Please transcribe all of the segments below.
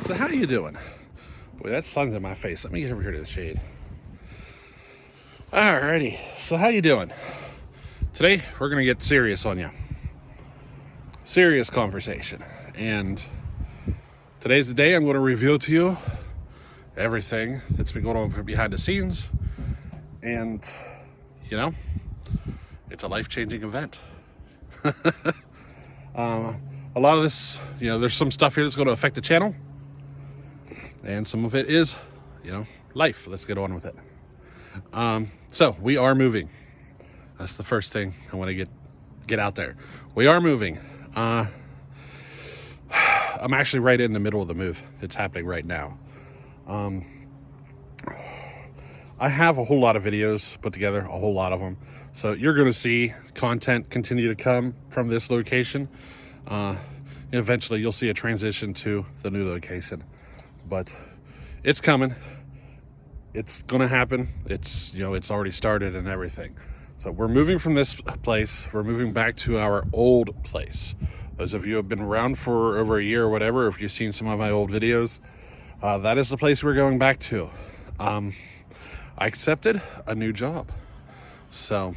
So how you doing? Boy, that sun's in my face. Let me get over here to the shade. Alrighty, so how you doing? Today, we're gonna get serious on you. Serious conversation. And today's the day I'm gonna reveal to you everything that's been going on behind the scenes. And, you know, it's a life-changing event. A lot of this, you know, there's some stuff here that's going to affect the channel. And some of it is, you know, life. Let's get on with it. So we are moving. That's the first thing I want to get out there. We are moving. I'm actually right in the middle of the move. It's happening right now. I have a whole lot of videos put together, a whole lot of them. So you're going to see content continue to come from this location. And eventually you'll see a transition to the new location. But it's coming. It's going to happen. It's, you know, it's already started and everything. So we're moving from this place. We're moving back to our old place. Those of you who have been around for over a year or whatever, if you've seen some of my old videos, that is the place we're going back to. I accepted a new job. So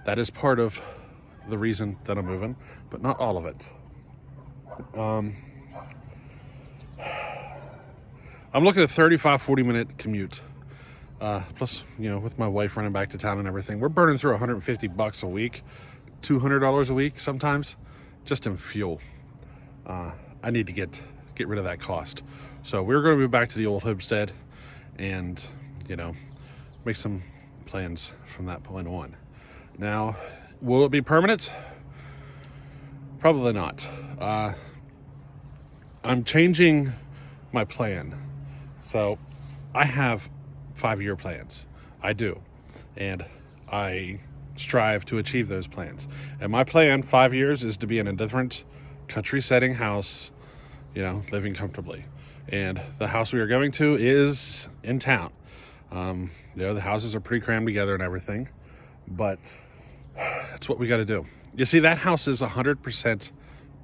that is part of the reason that I'm moving, but not all of it. I'm looking at a 40-minute commute. Plus, you know, with my wife running back to town and everything, we're burning through $150 a week, $200 a week sometimes, just in fuel. I need to get rid of that cost. So we're going to move back to the old homestead and, you know, make some plans from that point on. Now, will it be permanent? Probably not. I'm changing my plan. So I have 5-year plans. I do. And I strive to achieve those plans. And my plan, 5 years, is to be in a different country setting house, you know, living comfortably. And the house we are going to is in town. You know, the houses are pretty crammed together and everything, but it's what we got to do. You see, that house is 100%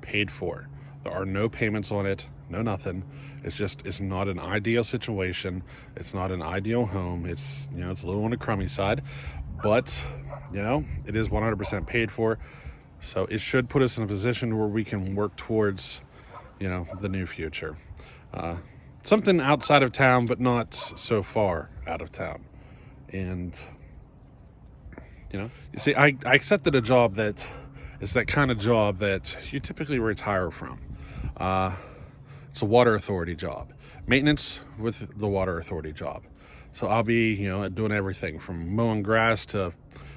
paid for. There are no payments on it, no nothing. It's not an ideal situation. It's not an ideal home. It's, you know, it's a little on the crummy side, but, you know, it is 100% paid for. So it should put us in a position where we can work towards, you know, the new future. Something outside of town, but not so far out of town. And, you know, you see, I accepted a job that is that kind of job that you typically retire from. It's a water authority job, maintenance with the water authority job. So I'll be, you know, doing everything from mowing grass to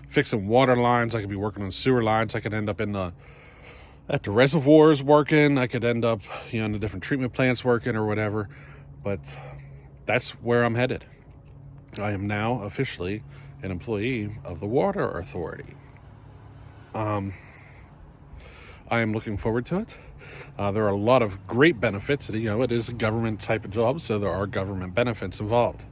fixing water lines. I could be working on sewer lines. I could end up at the reservoirs working. I could end up, you know, in the different treatment plants working or whatever. But that's where I'm headed. I am now officially an employee of the water authority. I am looking forward to it. There are a lot of great benefits. You know, it is a government type of job, so there are government benefits involved.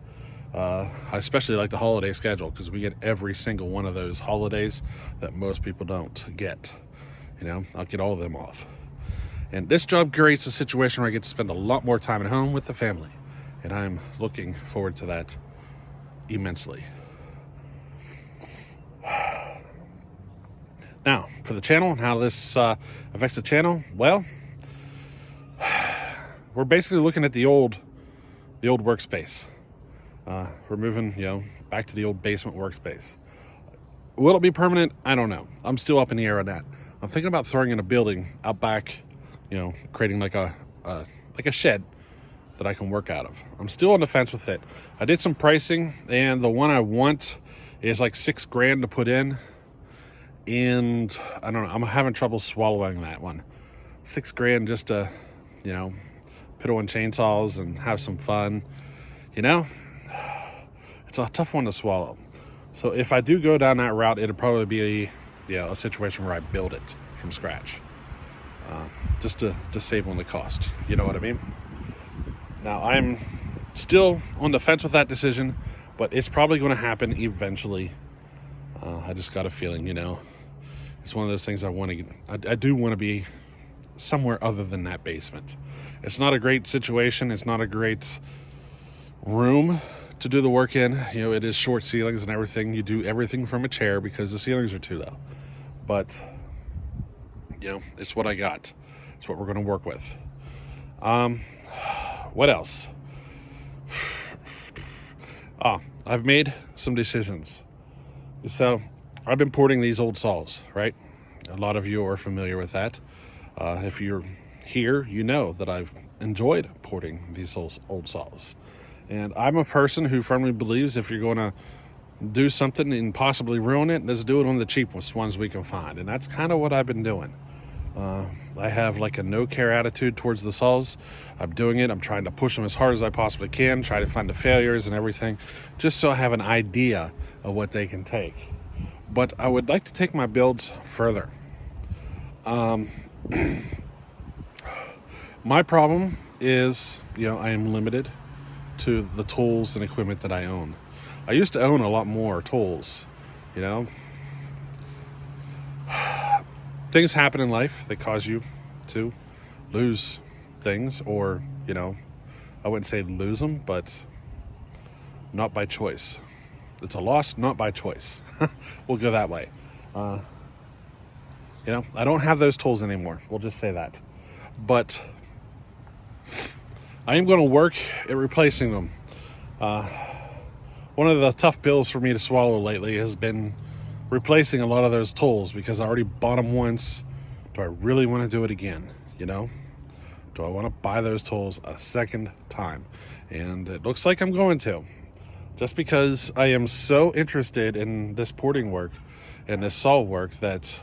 I especially like the holiday schedule because we get every single one of those holidays that most people don't get. You know, I'll get all of them off. And this job creates a situation where I get to spend a lot more time at home with the family. And I'm looking forward to that immensely. Now, for the channel and how this affects the channel, well, we're basically looking at the old workspace. We're moving, you know, back to the old basement workspace. Will it be permanent? I don't know. I'm still up in the air on that. I'm thinking about throwing in a building out back, you know, creating like a shed that I can work out of. I'm still on the fence with it. I did some pricing, and the one I want is like $6,000 to put in. And I don't know, I'm having trouble swallowing that one. $6,000 just to, you know, piddle on chainsaws and have some fun. You know, it's a tough one to swallow. So if I do go down that route, it'll probably be a situation where I build it from scratch. Just to save on the cost. You know what I mean? Now, I'm still on the fence with that decision, but it's probably going to happen eventually. I just got a feeling, you know, it's one of those things I do want to be somewhere other than that basement. It's not a great situation. It's not a great room to do the work in. It is short ceilings and everything. You do everything from a chair because the ceilings are too low. But, it's what I got. It's what we're going to work with. What else? I've made some decisions. So, I've been porting these old saws, right? A lot of you are familiar with that. If you're here, you know that I've enjoyed porting these old saws. And I'm a person who firmly believes if you're going to do something and possibly ruin it, let's do it on the cheapest ones we can find. And that's kind of what I've been doing. I have like a no-care attitude towards the saws. I'm doing it. I'm trying to push them as hard as I possibly can, try to find the failures and everything, just so I have an idea of what they can take. But I would like to take my builds further. My problem is, I am limited to the tools and equipment that I own. I used to own a lot more tools, Things happen in life that cause you to lose things, or, I wouldn't say lose them, but not by choice. It's a loss, not by choice. We'll go that way. I don't have those tools anymore. We'll just say that. But I am going to work at replacing them. One of the tough pills for me to swallow lately has been replacing a lot of those tools, because I already bought them once. Do I really want to do it again? Do I want to buy those tools a second time? And it looks like I'm going to, just because I am so interested in this porting work and this saw work that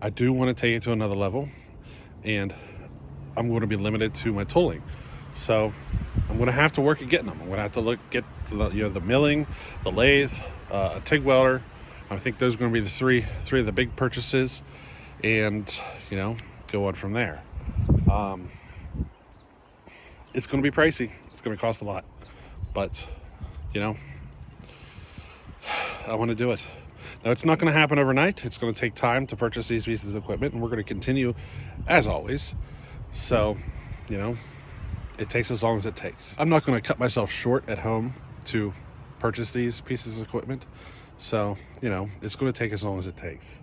I do want to take it to another level, and I'm going to be limited to my tooling. So I'm going to have to work at getting them. I'm going to have to get the milling, the lathe, a TIG welder. I think those are going to be the three of the big purchases, and go on from there. It's going to be pricey. It's going to cost a lot, but I want to do it. Now, it's not going to happen overnight. It's going to take time to purchase these pieces of equipment, and we're going to continue as always. So, it takes as long as it takes. I'm not going to cut myself short at home to purchase these pieces of equipment. So, it's going to take as long as it takes.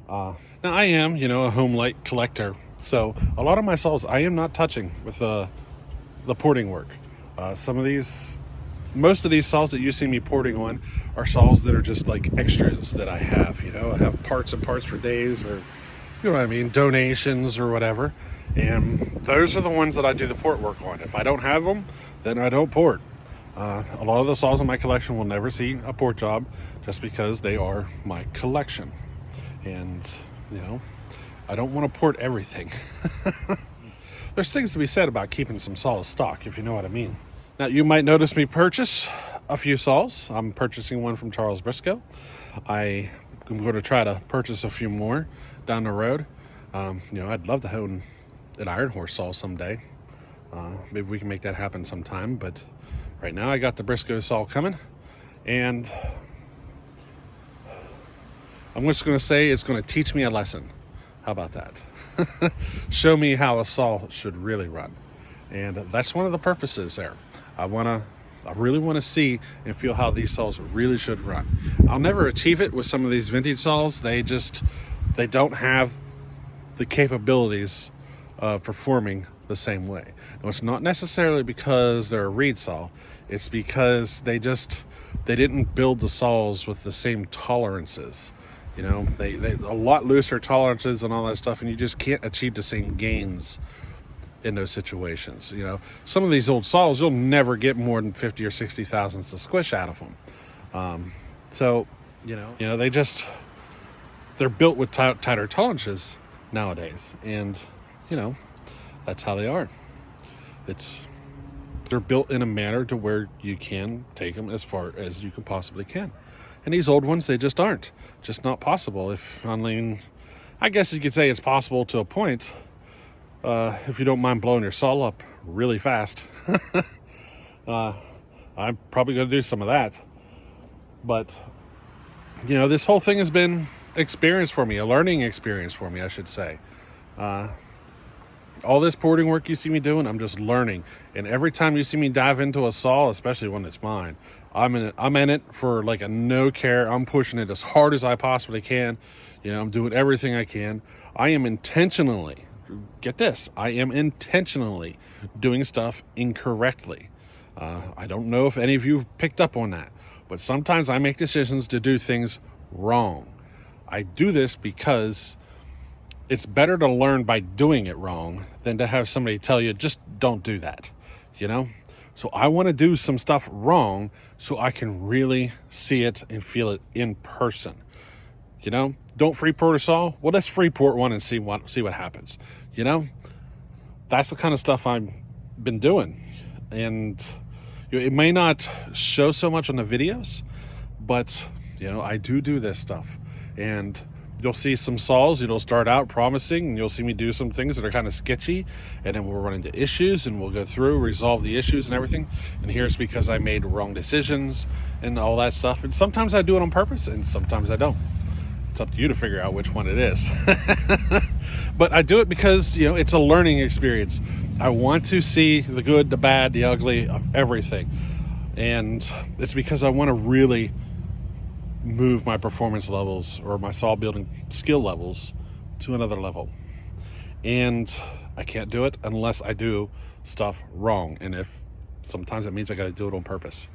Now, I am, a home light collector. So, a lot of my saws I am not touching with the porting work. Most of these saws that you see me porting on are saws that are just like extras that I have. I have parts and parts for days, or, donations or whatever. And those are the ones that I do the port work on. If I don't have them, then I don't port. A lot of the saws in my collection will never see a port job, just because they are my collection. And, I don't want to port everything. There's things to be said about keeping some saws stock, if you know what I mean. Now, you might notice me purchase a few saws. I'm purchasing one from Charles Briscoe. I am going to try to purchase a few more down the road. I'd love to own an Iron Horse saw someday. Maybe we can make that happen sometime, but right now I got the Briscoe saw coming, and I'm just going to say it's going to teach me a lesson. How about that? Show me how a saw should really run. And that's one of the purposes there. I really want to see and feel how these saws really should run. I'll never achieve it with some of these vintage saws. They don't have the capabilities of performing the same way. Now, it's not necessarily because they're a reed saw. It's because they didn't build the saws with the same tolerances. They a lot looser tolerances and all that stuff, and you just can't achieve the same gains in those situations. Some of these old saws, you'll never get more than 50 or 60 thousandths of squish out of them. They're built with tighter tolerances nowadays, and that's how they are. They're built in a manner to where you can take them as far as you can possibly can. And these old ones, they just aren't. Just not possible. I guess you could say it's possible to a point, if you don't mind blowing your saw up really fast. I'm probably going to do some of that. But, this whole thing has been experience for me, a learning experience for me, I should say. All this porting work you see me doing, I'm just learning. And every time you see me dive into a saw, especially when it's mine, I'm in it for like a no care. I'm pushing it as hard as I possibly can. I'm doing everything I can. I am intentionally, get this, I am intentionally doing stuff incorrectly. I don't know if any of you picked up on that, but sometimes I make decisions to do things wrong. I do this because it's better to learn by doing it wrong than to have somebody tell you, just don't do that, So I want to do some stuff wrong so I can really see it and feel it in person. Don't Freeport a saw? Well, let's Freeport one and see what happens. That's the kind of stuff I've been doing. And it may not show so much on the videos, but I do this stuff. And you'll see some saws, it'll start out promising, and you'll see me do some things that are kind of sketchy, and then we'll run into issues, and we'll go through, resolve the issues and everything. And here's because I made wrong decisions and all that stuff. And sometimes I do it on purpose, and sometimes I don't. It's up to you to figure out which one it is. But I do it because, it's a learning experience. I want to see the good, the bad, the ugly of everything. And it's because I want to really move my performance levels or my saw building skill levels to another level. And I can't do it unless I do stuff wrong. And if sometimes it means I got to do it on purpose.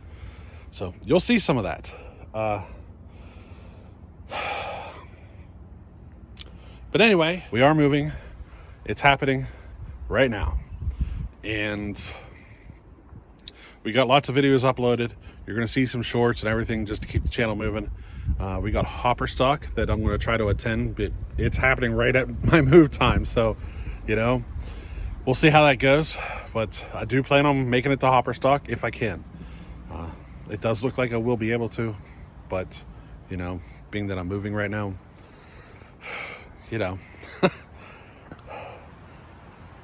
So you'll see some of that. But anyway, we are moving. It's happening right now. And we got lots of videos uploaded. You're going to see some shorts and everything just to keep the channel moving. We got hopper stock that I'm going to try to attend. But it's happening right at my move time. So, we'll see how that goes. But I do plan on making it to hopper stock if I can. It does look like I will be able to. But, being that I'm moving right now,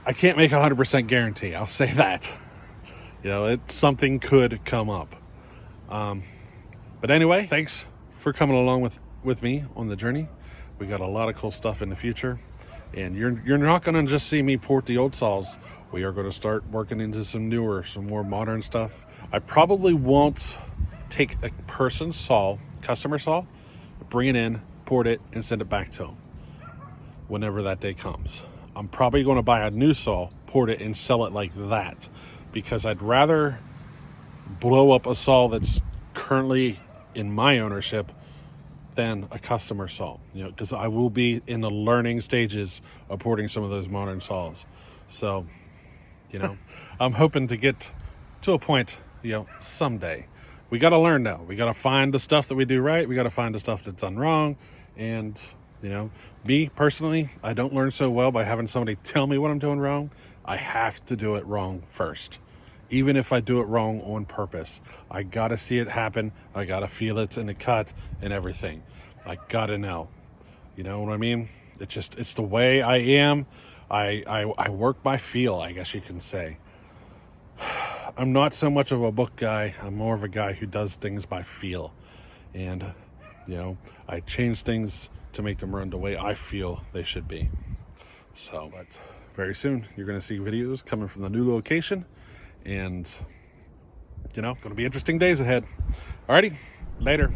I can't make 100% guarantee. I'll say that. Something could come up. But anyway, thanks for coming along with me on the journey. We got a lot of cool stuff in the future, and you're not going to just see me port the old saws. We are going to start working into some more modern stuff. I probably won't take a person's saw, customer saw, bring it in, port it, and send it back to them whenever that day comes. I'm probably going to buy a new saw, port it, and sell it like that, because I'd rather blow up a saw that's currently in my ownership than a customer saw, because I will be in the learning stages of porting some of those modern saws. So, I'm hoping to get to a point, someday. We got to learn now. We got to find the stuff that we do right. We got to find the stuff that's done wrong. And, me personally, I don't learn so well by having somebody tell me what I'm doing wrong. I have to do it wrong first. Even if I do it wrong on purpose, I got to see it happen. I got to feel it in the cut and everything. I got to know. You know what I mean? It's the way I am. I work by feel, I guess you can say. I'm not so much of a book guy. I'm more of a guy who does things by feel. And, I change things to make them run the way I feel they should be. So, but very soon, you're going to see videos coming from the new location. And, going to be interesting days ahead. Alrighty, later.